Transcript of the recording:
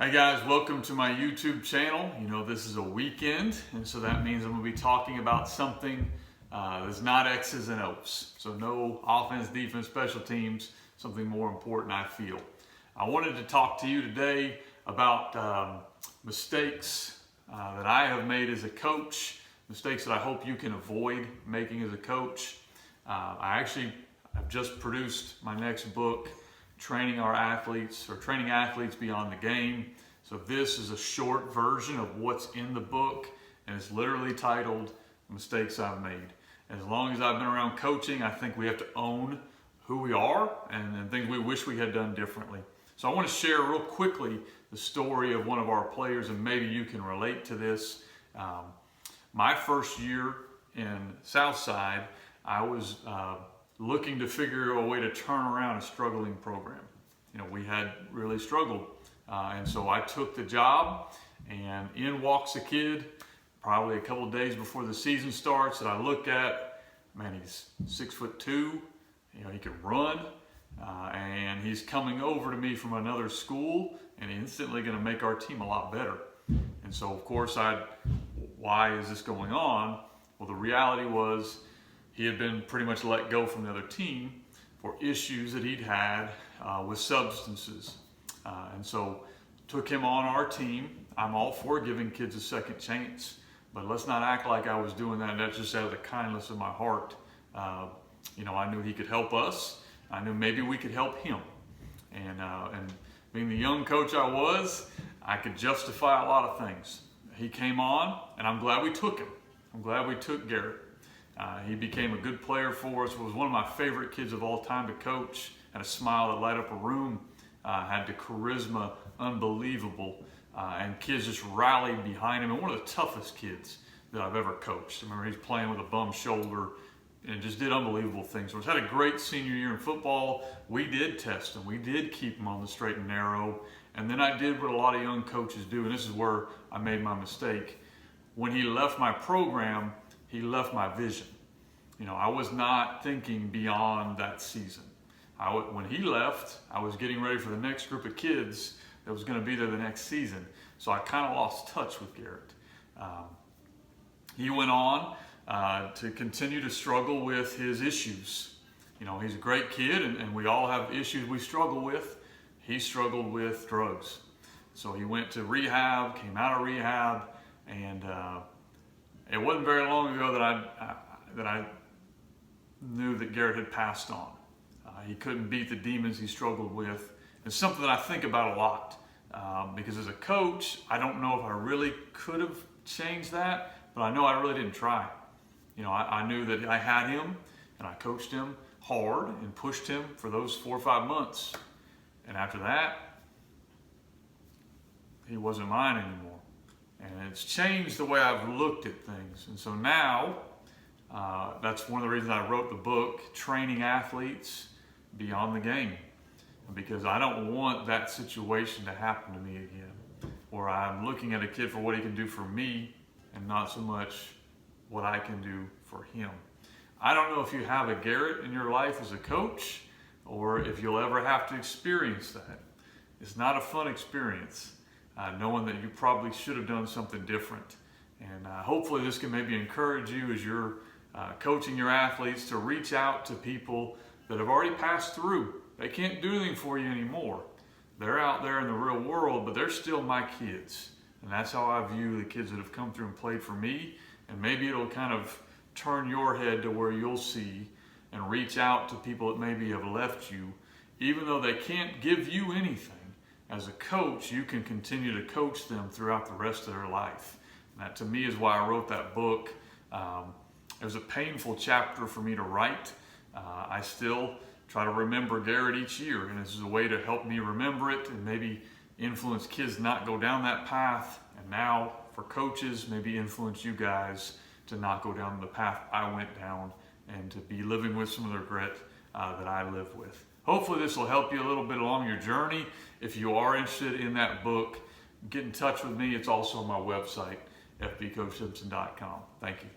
Hi guys, welcome to my YouTube channel. You know, this is a weekend, and so that means I'm going to be talking about something that's not X's and O's. So no offense, defense, special teams, something more important I feel. I wanted to talk to you today about mistakes that I have made as a coach, mistakes that I hope you can avoid making as a coach. I've just produced my next book, training athletes beyond the game. So this is a short version of what's in the book, and it's literally titled Mistakes I've Made. As long as I've been around coaching, I think we have to own who we are and things we wish we had done differently. So I want to share real quickly the story of one of our players, and maybe you can relate to this. My first year in Southside, I was looking to figure a way to turn around a struggling program. You know, we had really struggled. And so I took the job, and in walks a kid, probably a couple of days before the season starts, that I looked at. Man, he's 6'2", you know, he can run, and he's coming over to me from another school, and instantly gonna make our team a lot better. And so of course why is this going on? Well, the reality was, he had been pretty much let go from the other team for issues that he'd had with substances. And so took him on our team. I'm all for giving kids a second chance, but let's not act like I was doing that. That's just out of the kindness of my heart. You know, I knew he could help us. I knew maybe we could help him. And being the young coach I was, I could justify a lot of things. He came on, and I'm glad we took him. I'm glad we took Garrett. He became a good player for us, was one of my favorite kids of all time to coach, had a smile that light up a room, had the charisma unbelievable, and kids just rallied behind him, and one of the toughest kids that I've ever coached. I remember he's playing with a bum shoulder and just did unbelievable things. So he's had a great senior year in football. We did test him. We did keep him on the straight and narrow, and then I did what a lot of young coaches do, and this is where I made my mistake. When he left my program, he left my vision. You know, I was not thinking beyond that season. When he left, I was getting ready for the next group of kids that was going to be there the next season. So I kind of lost touch with Garrett. He went on to continue to struggle with his issues. You know, he's a great kid, and we all have issues we struggle with. He struggled with drugs. So he went to rehab, came out of rehab, and it wasn't very long ago that I knew that Garrett had passed on. He couldn't beat the demons he struggled with. It's something that I think about a lot because as a coach, I don't know if I really could have changed that, but I know I really didn't try. You know, I knew that I had him, and I coached him hard and pushed him for those 4 or 5 months. And after that, he wasn't mine anymore. And it's changed the way I've looked at things. And so now, that's one of the reasons I wrote the book, Training Athletes Beyond the Game. Because I don't want that situation to happen to me again, where I'm looking at a kid for what he can do for me and not so much what I can do for him. I don't know if you have a Garrett in your life as a coach, or if you'll ever have to experience that. It's not a fun experience. Knowing that you probably should have done something different. And hopefully this can maybe encourage you as you're coaching your athletes to reach out to people that have already passed through. They can't do anything for you anymore. They're out there in the real world, but they're still my kids. And that's how I view the kids that have come through and played for me. And maybe it'll kind of turn your head to where you'll see and reach out to people that maybe have left you, even though they can't give you anything. As a coach, you can continue to coach them throughout the rest of their life. And that, to me, is why I wrote that book. It was a painful chapter for me to write. I still try to remember Garrett each year, and this is a way to help me remember it and maybe influence kids not go down that path. And now, for coaches, maybe influence you guys to not go down the path I went down and to be living with some of the regret that I live with. Hopefully this will help you a little bit along your journey. If you are interested in that book, get in touch with me. It's also on my website, fbcoachsimpson.com. Thank you.